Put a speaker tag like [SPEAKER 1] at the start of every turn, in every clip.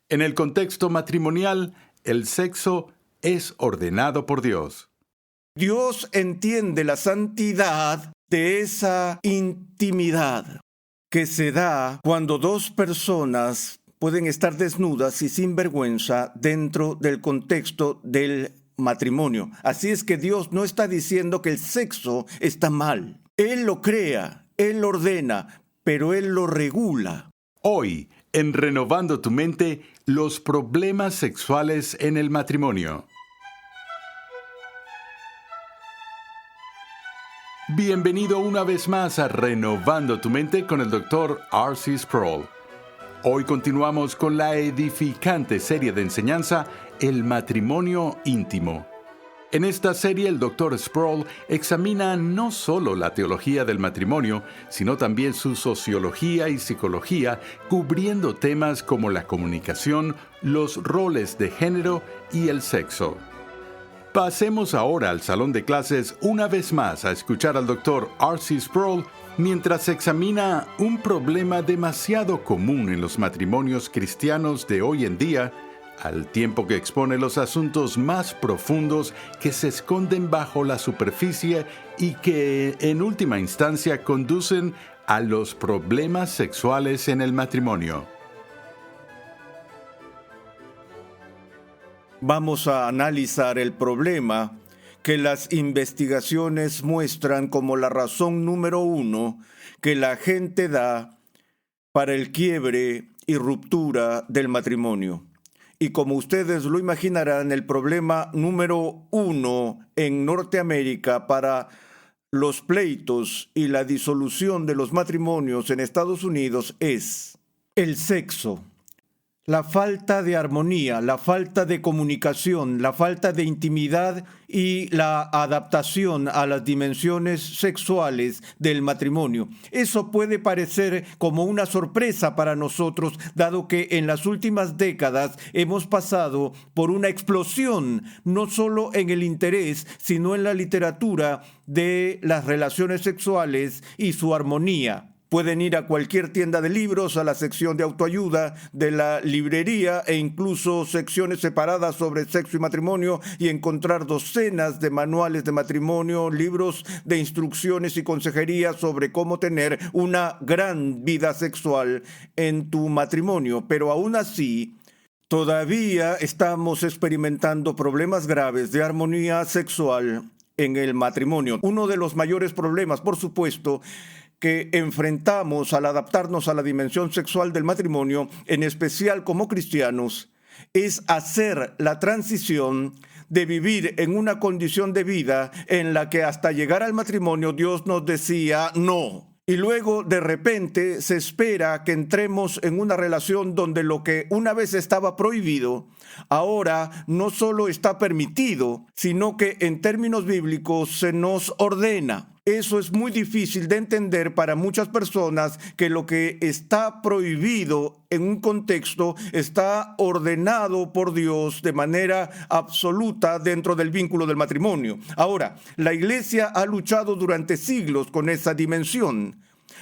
[SPEAKER 1] En el contexto matrimonial, el sexo es ordenado por Dios.
[SPEAKER 2] Dios entiende la santidad de esa intimidad que se da cuando dos personas pueden estar desnudas y sin vergüenza dentro del contexto del matrimonio. Así es que Dios no está diciendo que el sexo está mal. Él lo crea, Él lo ordena, pero Él lo regula.
[SPEAKER 1] Hoy, en Renovando tu Mente, los problemas sexuales en el matrimonio. Bienvenido una vez más a Renovando tu Mente con el Dr. R.C. Sproul. Hoy continuamos con la edificante serie de enseñanza El matrimonio íntimo. En esta serie el Dr. Sproul examina no solo la teología del matrimonio, sino también su sociología y psicología, cubriendo temas como la comunicación, los roles de género y el sexo. Pasemos ahora al salón de clases una vez más a escuchar al Dr. R.C. Sproul mientras examina un problema demasiado común en los matrimonios cristianos de hoy en día, al tiempo que expone los asuntos más profundos que se esconden bajo la superficie y que, en última instancia, conducen a los problemas sexuales en el matrimonio.
[SPEAKER 2] Vamos a analizar el problema que las investigaciones muestran como la razón número 1 que la gente da para el quiebre y ruptura del matrimonio. Y como ustedes lo imaginarán, el problema número 1 en Norteamérica para los pleitos y la disolución de los matrimonios en Estados Unidos es el sexo. La falta de armonía, la falta de comunicación, la falta de intimidad y la adaptación a las dimensiones sexuales del matrimonio. Eso puede parecer como una sorpresa para nosotros, dado que en las últimas décadas hemos pasado por una explosión, no solo en el interés, sino en la literatura de las relaciones sexuales y su armonía. Pueden ir a cualquier tienda de libros, a la sección de autoayuda de la librería e incluso secciones separadas sobre sexo y matrimonio y encontrar docenas de manuales de matrimonio, libros de instrucciones y consejería sobre cómo tener una gran vida sexual en tu matrimonio. Pero aún así, todavía estamos experimentando problemas graves de armonía sexual en el matrimonio. Uno de los mayores problemas, por supuesto, que enfrentamos al adaptarnos a la dimensión sexual del matrimonio, en especial como cristianos, es hacer la transición de vivir en una condición de vida en la que hasta llegar al matrimonio Dios nos decía no. Y luego de repente se espera que entremos en una relación donde lo que una vez estaba prohibido, ahora no solo está permitido, sino que en términos bíblicos se nos ordena. Eso es muy difícil de entender para muchas personas, que lo que está prohibido en un contexto está ordenado por Dios de manera absoluta dentro del vínculo del matrimonio. Ahora, la iglesia ha luchado durante siglos con esa dimensión.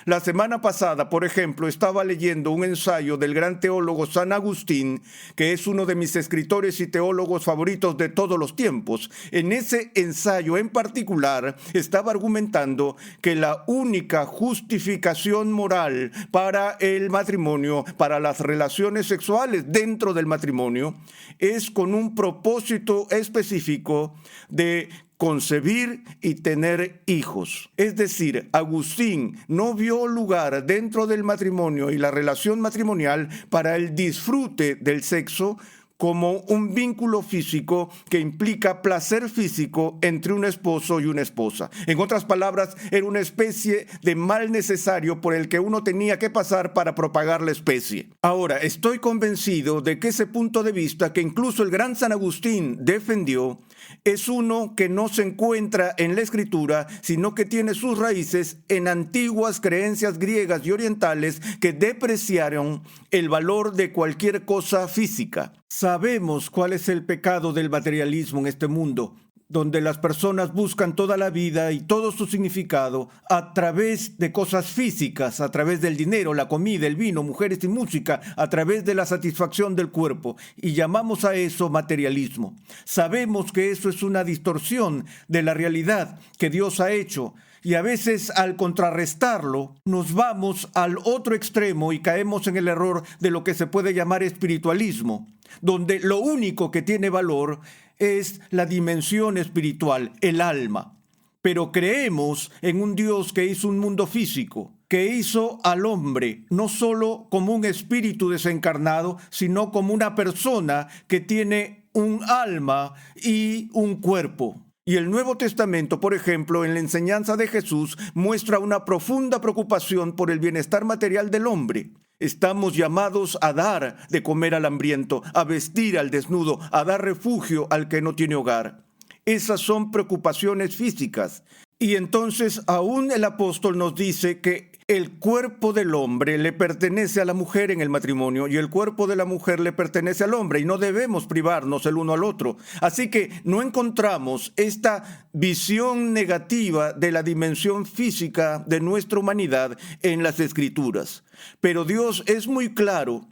[SPEAKER 2] La semana pasada, por ejemplo, estaba leyendo un ensayo del gran teólogo San Agustín, que es uno de mis escritores y teólogos favoritos de todos los tiempos. En ese ensayo en particular, estaba argumentando que la única justificación moral para el matrimonio, para las relaciones sexuales dentro del matrimonio, es con un propósito específico de concebir y tener hijos. Es decir, Agustín no vio lugar dentro del matrimonio y la relación matrimonial para el disfrute del sexo como un vínculo físico que implica placer físico entre un esposo y una esposa. En otras palabras, era una especie de mal necesario por el que uno tenía que pasar para propagar la especie. Ahora, estoy convencido de que ese punto de vista, que incluso el gran San Agustín defendió, es uno que no se encuentra en la Escritura, sino que tiene sus raíces en antiguas creencias griegas y orientales que depreciaron el valor de cualquier cosa física. Sabemos cuál es el pecado del materialismo en este mundo. donde las personas buscan toda la vida y todo su significado a través de cosas físicas, a través del dinero, la comida, el vino, mujeres y música, a través de la satisfacción del cuerpo, y llamamos a eso materialismo. Sabemos que eso es una distorsión de la realidad que Dios ha hecho, y a veces al contrarrestarlo nos vamos al otro extremo y caemos en el error de lo que se puede llamar espiritualismo, donde lo único que tiene valor es la dimensión espiritual, el alma. Pero creemos en un Dios que hizo un mundo físico, que hizo al hombre no solo como un espíritu desencarnado, sino como una persona que tiene un alma y un cuerpo. Y el Nuevo Testamento, por ejemplo, en la enseñanza de Jesús, muestra una profunda preocupación por el bienestar material del hombre. Estamos llamados a dar de comer al hambriento, a vestir al desnudo, a dar refugio al que no tiene hogar. Esas son preocupaciones físicas. Y entonces aún el apóstol nos dice que el cuerpo del hombre le pertenece a la mujer en el matrimonio y el cuerpo de la mujer le pertenece al hombre, y no debemos privarnos el uno al otro. Así que no encontramos esta visión negativa de la dimensión física de nuestra humanidad en las Escrituras. Pero Dios es muy claro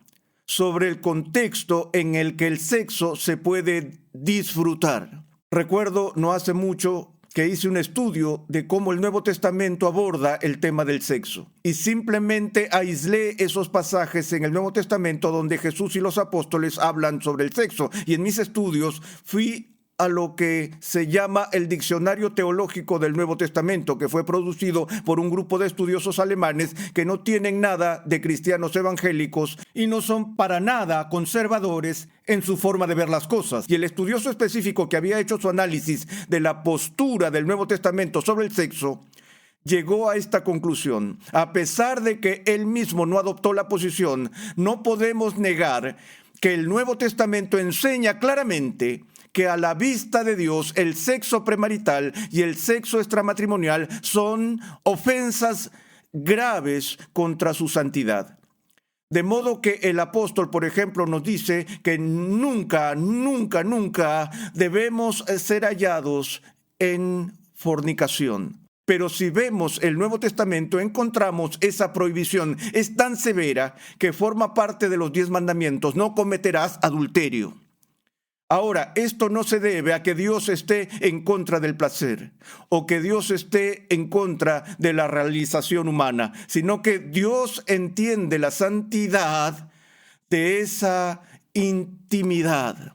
[SPEAKER 2] sobre el contexto en el que el sexo se puede disfrutar. Recuerdo no hace mucho que hice un estudio de cómo el Nuevo Testamento aborda el tema del sexo. Y simplemente aislé esos pasajes en el Nuevo Testamento donde Jesús y los apóstoles hablan sobre el sexo. Y en mis estudios fui a lo que se llama el Diccionario Teológico del Nuevo Testamento, que fue producido por un grupo de estudiosos alemanes que no tienen nada de cristianos evangélicos y no son para nada conservadores en su forma de ver las cosas. Y el estudioso específico que había hecho su análisis de la postura del Nuevo Testamento sobre el sexo llegó a esta conclusión. A pesar de que él mismo no adoptó la posición, no podemos negar que el Nuevo Testamento enseña claramente que a la vista de Dios el sexo premarital y el sexo extramatrimonial son ofensas graves contra su santidad. De modo que el apóstol, por ejemplo, nos dice que nunca debemos ser hallados en fornicación. Pero si vemos el Nuevo Testamento, encontramos esa prohibición. Es tan severa que forma parte de los 10 mandamientos. No cometerás adulterio. Ahora, esto no se debe a que Dios esté en contra del placer o que Dios esté en contra de la realización humana, sino que Dios entiende la santidad de esa intimidad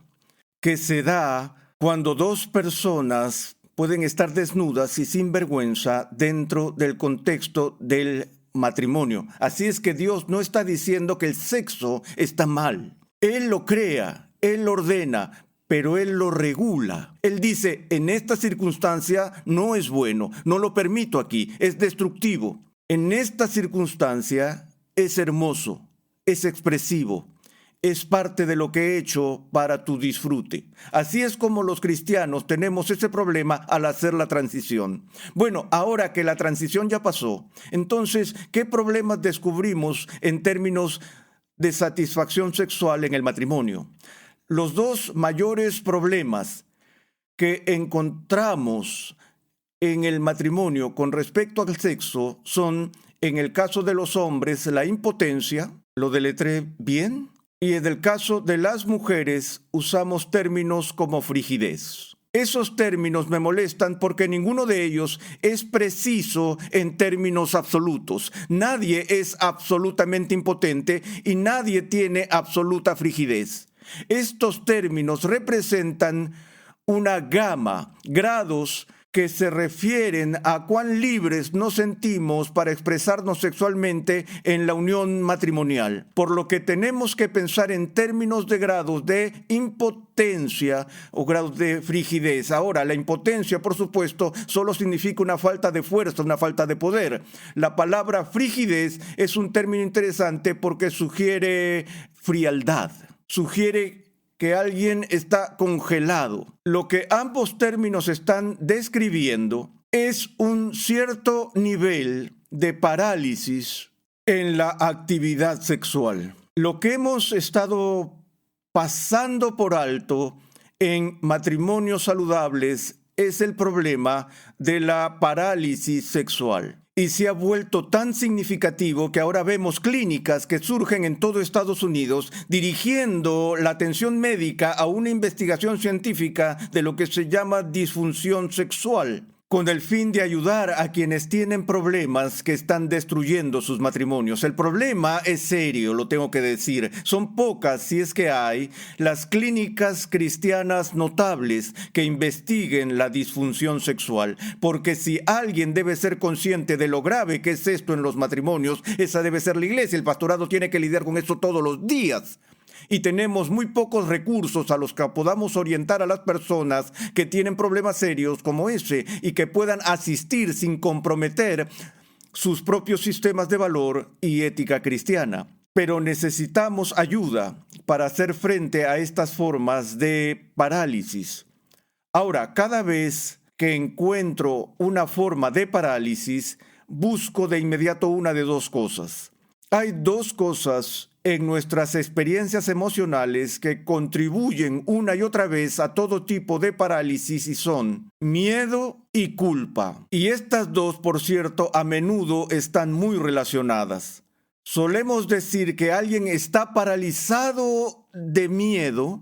[SPEAKER 2] que se da cuando dos personas pueden estar desnudas y sin vergüenza dentro del contexto del matrimonio. Así es que Dios no está diciendo que el sexo está mal. Él lo crea, Él lo ordena, pero Él lo regula. Él dice, en esta circunstancia no es bueno, no lo permito aquí, es destructivo. En esta circunstancia es hermoso, es expresivo, es parte de lo que he hecho para tu disfrute. Así es como los cristianos tenemos ese problema al hacer la transición. Bueno, ahora que la transición ya pasó, entonces, ¿qué problemas descubrimos en términos de satisfacción sexual en el matrimonio? Los dos mayores problemas que encontramos en el matrimonio con respecto al sexo son, en el caso de los hombres, la impotencia, lo deletré bien, y en el caso de las mujeres usamos términos como frigidez. Esos términos me molestan porque ninguno de ellos es preciso en términos absolutos. Nadie es absolutamente impotente y nadie tiene absoluta frigidez. Estos términos representan una gama, grados que se refieren a cuán libres nos sentimos para expresarnos sexualmente en la unión matrimonial. Por lo que tenemos que pensar en términos de grados de impotencia o grados de frigidez. Ahora, la impotencia, por supuesto, solo significa una falta de fuerza, una falta de poder. La palabra frigidez es un término interesante porque sugiere frialdad, sugiere que alguien está congelado. Lo que ambos términos están describiendo es un cierto nivel de parálisis en la actividad sexual. Lo que hemos estado pasando por alto en matrimonios saludables es el problema de la parálisis sexual. Y se ha vuelto tan significativo que ahora vemos clínicas que surgen en todo Estados Unidos dirigiendo la atención médica a una investigación científica de lo que se llama disfunción sexual, con el fin de ayudar a quienes tienen problemas que están destruyendo sus matrimonios. El problema es serio, lo tengo que decir. Son pocas, si es que hay, las clínicas cristianas notables que investiguen la disfunción sexual. Porque si alguien debe ser consciente de lo grave que es esto en los matrimonios, esa debe ser la iglesia. El pastorado tiene que lidiar con esto todos los días. Y tenemos muy pocos recursos a los que podamos orientar a las personas que tienen problemas serios como ese y que puedan asistir sin comprometer sus propios sistemas de valor y ética cristiana. Pero necesitamos ayuda para hacer frente a estas formas de parálisis. Ahora, cada vez que encuentro una forma de parálisis, busco de inmediato una de dos cosas. Hay dos cosas en nuestras experiencias emocionales que contribuyen una y otra vez a todo tipo de parálisis y son miedo y culpa. Y estas dos, por cierto, a menudo están muy relacionadas. Solemos decir que alguien está paralizado de miedo,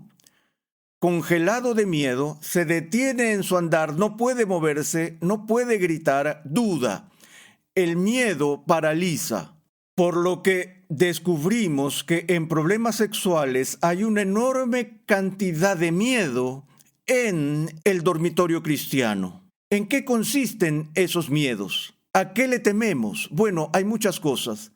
[SPEAKER 2] congelado de miedo, se detiene en su andar, no puede moverse, no puede gritar, duda. El miedo paraliza. Por lo que descubrimos que en problemas sexuales hay una enorme cantidad de miedo en el dormitorio cristiano. ¿En qué consisten esos miedos? ¿A qué le tememos? Bueno, hay muchas cosas.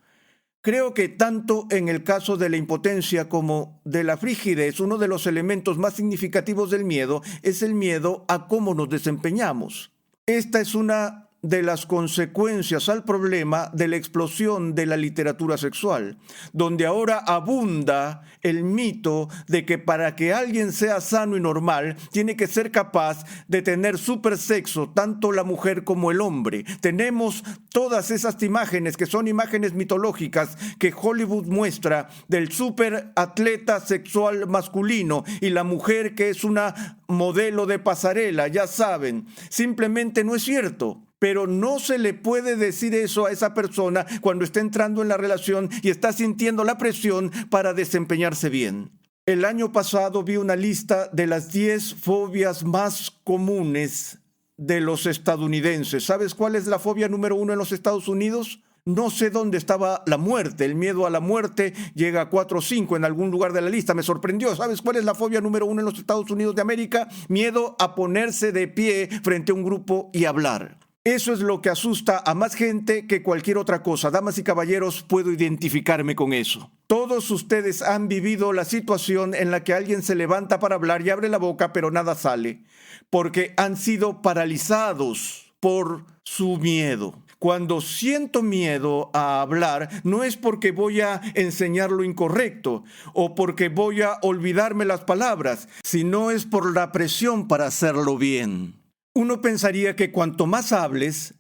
[SPEAKER 2] Creo que tanto en el caso de la impotencia como de la frigidez, uno de los elementos más significativos del miedo es el miedo a cómo nos desempeñamos. Esta es una de las consecuencias al problema de la explosión de la literatura sexual, donde ahora abunda el mito de que para que alguien sea sano y normal, tiene que ser capaz de tener supersexo, tanto la mujer como el hombre. Tenemos todas esas imágenes que son imágenes mitológicas que Hollywood muestra del superatleta sexual masculino y la mujer que es una modelo de pasarela, ya saben, simplemente no es cierto. Pero no se le puede decir eso a esa persona cuando está entrando en la relación y está sintiendo la presión para desempeñarse bien. El año pasado vi una lista de las 10 fobias más comunes de los estadounidenses. ¿Sabes cuál es la fobia número 1 en los Estados Unidos? No sé dónde estaba la muerte. El miedo a la muerte llega a 4 o 5 en algún lugar de la lista. Me sorprendió. ¿Sabes cuál es la fobia número 1 en los Estados Unidos de América? Miedo a ponerse de pie frente a un grupo y hablar. Eso es lo que asusta a más gente que cualquier otra cosa. Damas y caballeros, puedo identificarme con eso. Todos ustedes han vivido la situación en la que alguien se levanta para hablar y abre la boca, pero nada sale, porque han sido paralizados por su miedo. Cuando siento miedo a hablar, no es porque voy a enseñar lo incorrecto o porque voy a olvidarme las palabras, sino es por la presión para hacerlo bien. Uno pensaría que cuanto más hables,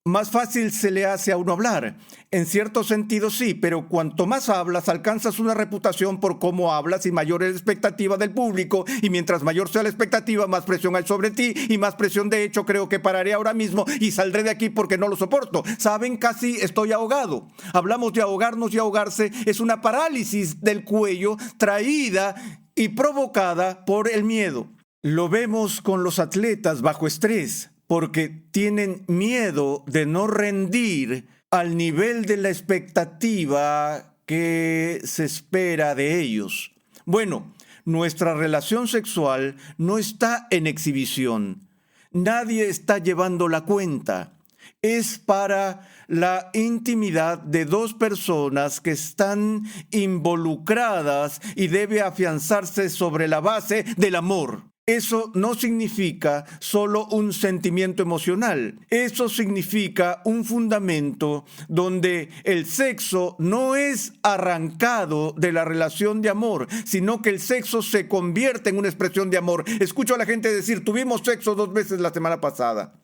[SPEAKER 2] más fácil se le hace a uno hablar. En cierto sentido sí, pero cuanto más hablas, alcanzas una reputación por cómo hablas y mayor es la expectativa del público. Y mientras mayor sea la expectativa, más presión hay sobre ti y más presión. De hecho, creo que pararé ahora mismo y saldré de aquí porque no lo soporto. Saben, casi estoy ahogado. Hablamos de ahogarnos y ahogarse. Es una parálisis del cuello traída y provocada por el miedo. Lo vemos con los atletas bajo estrés, porque tienen miedo de no rendir al nivel de la expectativa que se espera de ellos. Bueno, nuestra relación sexual no está en exhibición. Nadie está llevando la cuenta. Es para la intimidad de dos personas que están involucradas y debe afianzarse sobre la base del amor. Eso no significa solo un sentimiento emocional. Eso significa un fundamento donde el sexo no es arrancado de la relación de amor, sino que el sexo se convierte en una expresión de amor. Escucho a la gente decir, tuvimos sexo 2 veces la semana pasada.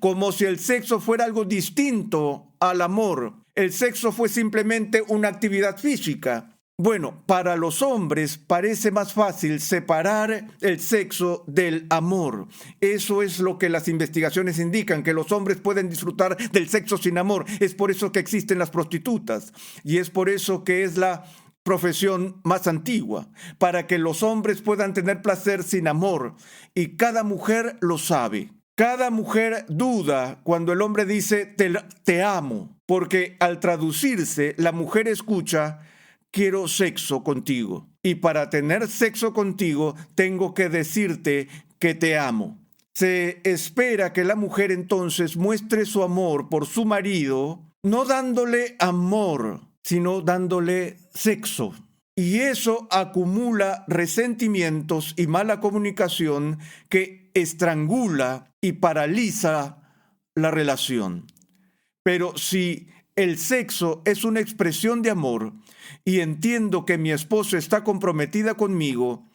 [SPEAKER 2] Como si el sexo fuera algo distinto al amor. El sexo fue simplemente una actividad física. Bueno, para los hombres parece más fácil separar el sexo del amor. Eso es lo que las investigaciones indican, que los hombres pueden disfrutar del sexo sin amor. Es por eso que existen las prostitutas y es por eso que es la profesión más antigua, para que los hombres puedan tener placer sin amor. Y cada mujer lo sabe. Cada mujer duda cuando el hombre dice te amo, porque al traducirse la mujer escucha quiero sexo contigo. Y para tener sexo contigo tengo que decirte que te amo. Se espera que la mujer entonces muestre su amor por su marido, no dándole amor, sino dándole sexo. Y eso acumula resentimientos y mala comunicación que estrangula y paraliza la relación. Pero si el sexo es una expresión de amor y entiendo que mi esposo está comprometida conmigo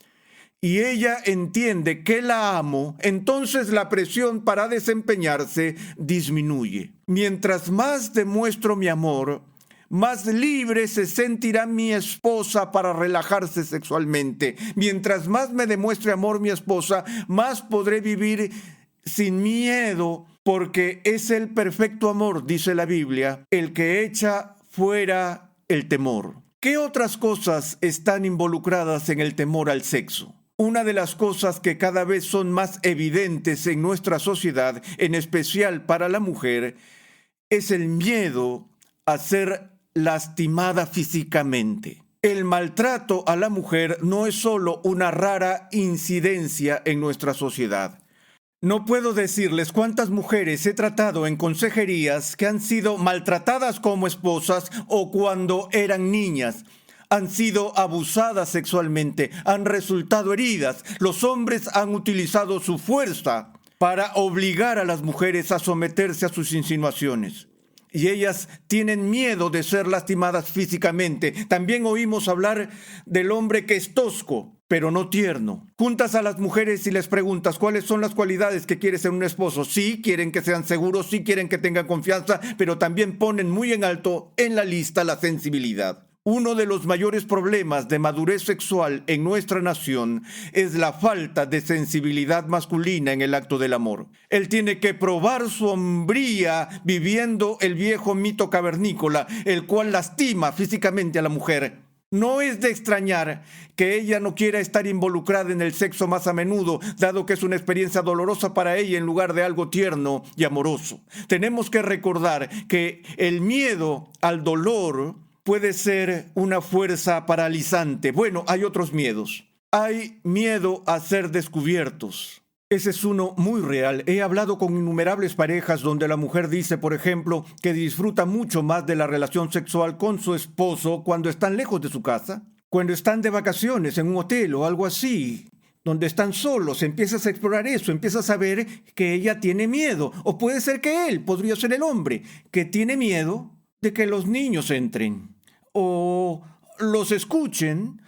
[SPEAKER 2] y ella entiende que la amo, entonces la presión para desempeñarse disminuye. Mientras más demuestro mi amor, más libre se sentirá mi esposa para relajarse sexualmente. Mientras más me demuestre amor mi esposa, más podré vivir sin miedo, porque es el perfecto amor, dice la Biblia, el que echa fuera el temor. ¿Qué otras cosas están involucradas en el temor al sexo? Una de las cosas que cada vez son más evidentes en nuestra sociedad, en especial para la mujer, es el miedo a ser lastimada físicamente. El maltrato a la mujer no es solo una rara incidencia en nuestra sociedad. No puedo decirles cuántas mujeres he tratado en consejerías que han sido maltratadas como esposas o cuando eran niñas. Han sido abusadas sexualmente, han resultado heridas. Los hombres han utilizado su fuerza para obligar a las mujeres a someterse a sus insinuaciones. Y ellas tienen miedo de ser lastimadas físicamente. También oímos hablar del hombre que es tosco, pero no tierno. Juntas a las mujeres y les preguntas cuáles son las cualidades que quieres en un esposo. Sí, quieren que sean seguros, sí quieren que tengan confianza, pero también ponen muy en alto en la lista la sensibilidad. Uno de los mayores problemas de madurez sexual en nuestra nación es la falta de sensibilidad masculina en el acto del amor. Él tiene que probar su hombría viviendo el viejo mito cavernícola, el cual lastima físicamente a la mujer. No es de extrañar que ella no quiera estar involucrada en el sexo más a menudo, dado que es una experiencia dolorosa para ella en lugar de algo tierno y amoroso. Tenemos que recordar que el miedo al dolor puede ser una fuerza paralizante. Bueno, hay otros miedos. Hay miedo a ser descubiertos. Ese es uno muy real. He hablado con innumerables parejas donde la mujer dice, por ejemplo, que disfruta mucho más de la relación sexual con su esposo cuando están lejos de su casa, cuando están de vacaciones en un hotel o algo así, donde están solos. Empiezas a explorar eso, empiezas a ver que ella tiene miedo, o puede ser que él, podría ser el hombre, que tiene miedo de que los niños entren o los escuchen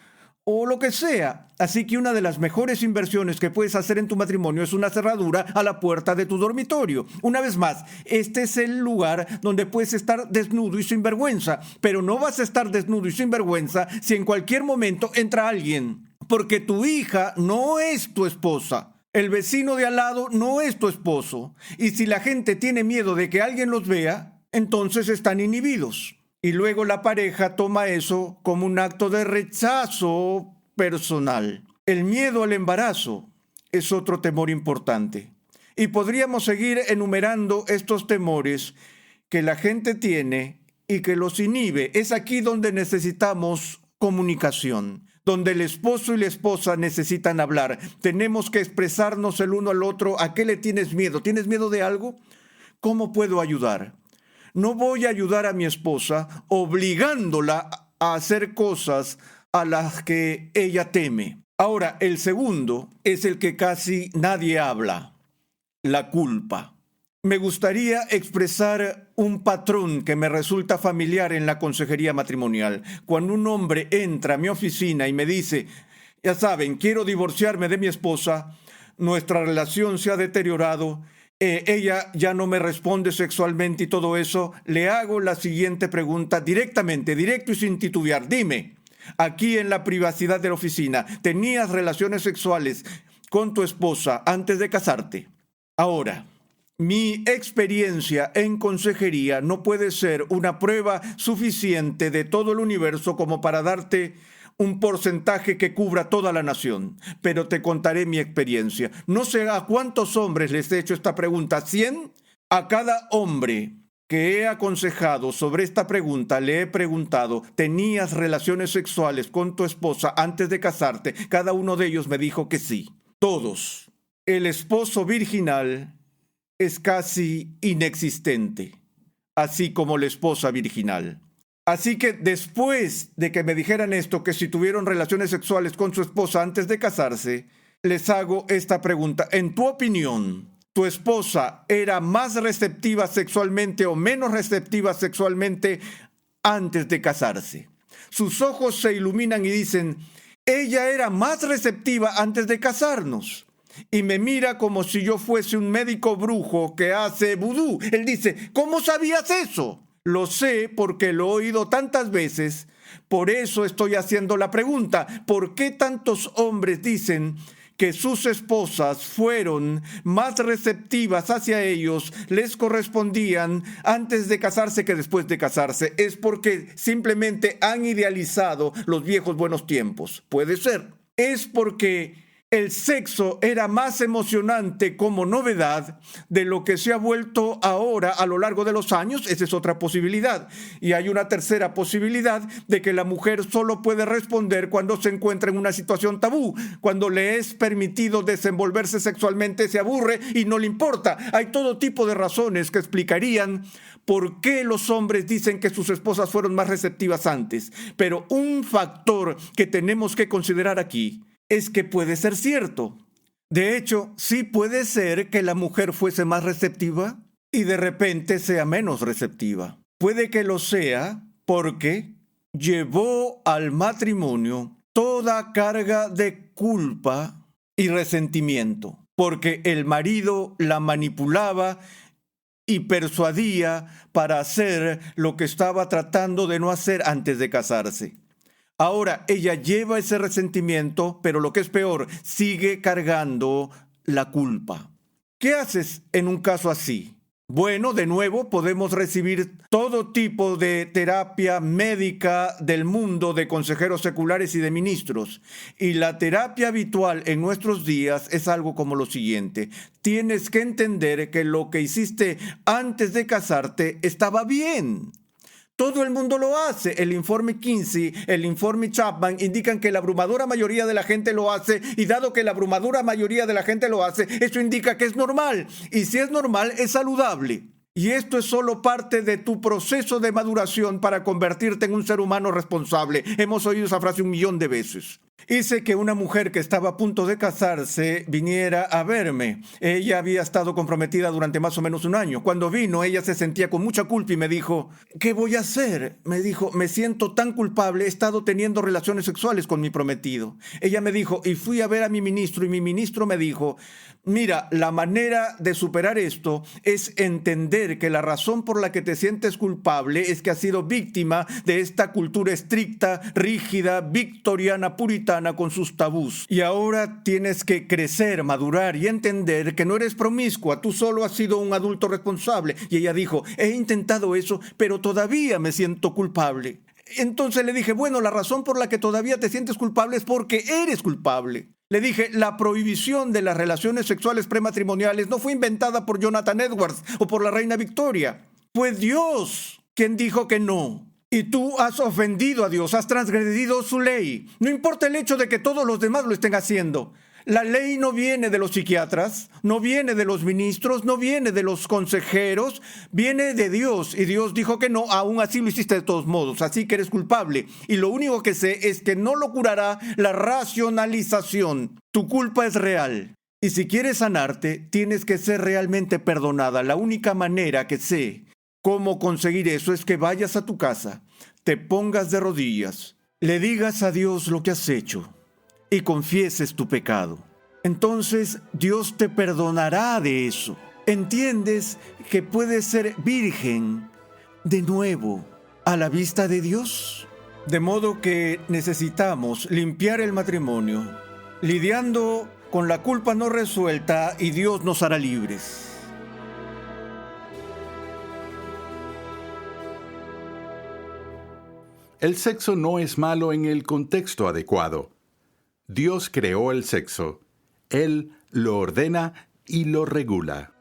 [SPEAKER 2] o lo que sea. Así que una de las mejores inversiones que puedes hacer en tu matrimonio es una cerradura a la puerta de tu dormitorio. Una vez más, este es el lugar donde puedes estar desnudo y sin vergüenza, pero no vas a estar desnudo y sin vergüenza si en cualquier momento entra alguien, porque tu hija no es tu esposa. El vecino de al lado no es tu esposo. Y si la gente tiene miedo de que alguien los vea, entonces están inhibidos. Y luego la pareja toma eso como un acto de rechazo personal. El miedo al embarazo es otro temor importante. Y podríamos seguir enumerando estos temores que la gente tiene y que los inhibe. Es aquí donde necesitamos comunicación, donde el esposo y la esposa necesitan hablar. Tenemos que expresarnos el uno al otro. ¿A qué le tienes miedo? ¿Tienes miedo de algo? ¿Cómo puedo ayudar? No voy a ayudar a mi esposa obligándola a hacer cosas a las que ella teme. Ahora, el segundo es el que casi nadie habla, la culpa. Me gustaría expresar un patrón que me resulta familiar en la consejería matrimonial. Cuando un hombre entra a mi oficina y me dice, ya saben, quiero divorciarme de mi esposa, nuestra relación se ha deteriorado, ella ya no me responde sexualmente y todo eso, le hago la siguiente pregunta directamente, directo y sin titubear. Dime, aquí en la privacidad de la oficina, tenías relaciones sexuales con tu esposa antes de casarte. Ahora, mi experiencia en consejería no puede ser una prueba suficiente de todo el universo como para darte un porcentaje que cubra toda la nación, pero te contaré mi experiencia. No sé a cuántos hombres les he hecho esta pregunta, ¿100? A cada hombre que he aconsejado sobre esta pregunta le he preguntado, ¿tenías relaciones sexuales con tu esposa antes de casarte? Cada uno de ellos me dijo que sí. Todos. El esposo virginal es casi inexistente, así como la esposa virginal. Así que después de que me dijeran esto, que si tuvieron relaciones sexuales con su esposa antes de casarse, les hago esta pregunta. En tu opinión, ¿tu esposa era más receptiva sexualmente o menos receptiva sexualmente antes de casarse? Sus ojos se iluminan y dicen, ella era más receptiva antes de casarnos. Y me mira como si yo fuese un médico brujo que hace vudú. Él dice, ¿cómo sabías eso? Lo sé porque lo he oído tantas veces. Por eso estoy haciendo la pregunta. ¿Por qué tantos hombres dicen que sus esposas fueron más receptivas hacia ellos, les correspondían antes de casarse que después de casarse? Es porque simplemente han idealizado los viejos buenos tiempos. Puede ser. Es porque el sexo era más emocionante como novedad de lo que se ha vuelto ahora a lo largo de los años. Esa es otra posibilidad. Y hay una tercera posibilidad de que la mujer solo puede responder cuando se encuentra en una situación tabú. Cuando le es permitido desenvolverse sexualmente, se aburre y no le importa. Hay todo tipo de razones que explicarían por qué los hombres dicen que sus esposas fueron más receptivas antes. Pero un factor que tenemos que considerar aquí es que puede ser cierto. De hecho, sí puede ser que la mujer fuese más receptiva y de repente sea menos receptiva. Puede que lo sea porque llevó al matrimonio toda carga de culpa y resentimiento, porque el marido la manipulaba y persuadía para hacer lo que estaba tratando de no hacer antes de casarse. Ahora, ella lleva ese resentimiento, pero lo que es peor, sigue cargando la culpa. ¿Qué haces en un caso así? Bueno, de nuevo, podemos recibir todo tipo de terapia médica del mundo, de consejeros seculares y de ministros. Y la terapia habitual en nuestros días es algo como lo siguiente. Tienes que entender que lo que hiciste antes de casarte estaba bien. Todo el mundo lo hace. El informe Kinsey, el informe Chapman indican que la abrumadora mayoría de la gente lo hace, y dado que la abrumadora mayoría de la gente lo hace, eso indica que es normal. Y si es normal, es saludable. Y esto es solo parte de tu proceso de maduración para convertirte en un ser humano responsable. Hemos oído esa frase 1,000,000 de veces. Hice que una mujer que estaba a punto de casarse viniera a verme. Ella había estado comprometida durante más o menos 1 año. Cuando vino, ella se sentía con mucha culpa y me dijo, ¿qué voy a hacer? Me dijo, me siento tan culpable, he estado teniendo relaciones sexuales con mi prometido. Ella me dijo, y fui a ver a mi ministro, y mi ministro me dijo, mira, la manera de superar esto es entender que la razón por la que te sientes culpable es que has sido víctima de esta cultura estricta, rígida, victoriana, puritana, con sus tabús. Y ahora tienes que crecer, madurar y entender que no eres promiscua, tú solo has sido un adulto responsable. Y ella dijo, he intentado eso, pero todavía me siento culpable. Entonces le dije, bueno, la razón por la que todavía te sientes culpable es porque eres culpable. Le dije, la prohibición de las relaciones sexuales prematrimoniales no fue inventada por Jonathan Edwards o por la reina Victoria. Fue Dios quien dijo que no. Y tú has ofendido a Dios, has transgredido su ley. No importa el hecho de que todos los demás lo estén haciendo. La ley no viene de los psiquiatras, no viene de los ministros, no viene de los consejeros, viene de Dios. Y Dios dijo que no, aún así lo hiciste de todos modos, así que eres culpable. Y lo único que sé es que no lo curará la racionalización. Tu culpa es real. Y si quieres sanarte, tienes que ser realmente perdonada. La única manera que sé cómo conseguir eso es que vayas a tu casa, te pongas de rodillas, le digas a Dios lo que has hecho y confieses tu pecado. Entonces Dios te perdonará de eso. ¿Entiendes que puedes ser virgen de nuevo a la vista de Dios? De modo que necesitamos limpiar el matrimonio, lidiando con la culpa no resuelta, y Dios nos hará libres.
[SPEAKER 1] El sexo no es malo en el contexto adecuado. Dios creó el sexo. Él lo ordena y lo regula.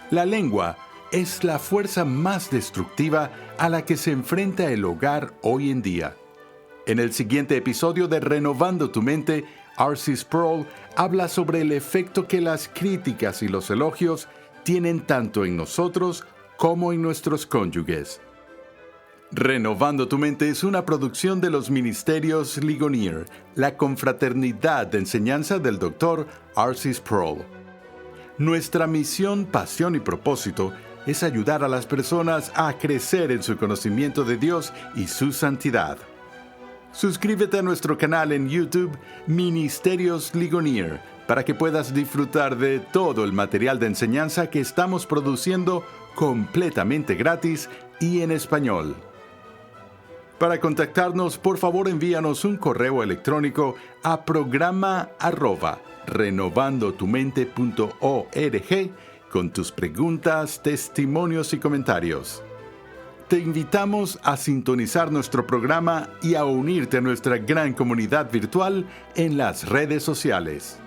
[SPEAKER 1] La lengua es la fuerza más destructiva a la que se enfrenta el hogar hoy en día. En el siguiente episodio de Renovando tu Mente, R.C. Sproul habla sobre el efecto que las críticas y los elogios tienen tanto en nosotros como en nuestros cónyuges. Renovando tu Mente es una producción de los Ministerios Ligonier, la confraternidad de enseñanza del Dr. R.C. Sproul. Nuestra misión, pasión y propósito es ayudar a las personas a crecer en su conocimiento de Dios y su santidad. Suscríbete a nuestro canal en YouTube, Ministerios Ligonier, para que puedas disfrutar de todo el material de enseñanza que estamos produciendo completamente gratis y en español. Para contactarnos, por favor envíanos un correo electrónico a programa@renovandotumente.org con tus preguntas, testimonios y comentarios. Te invitamos a sintonizar nuestro programa y a unirte a nuestra gran comunidad virtual en las redes sociales.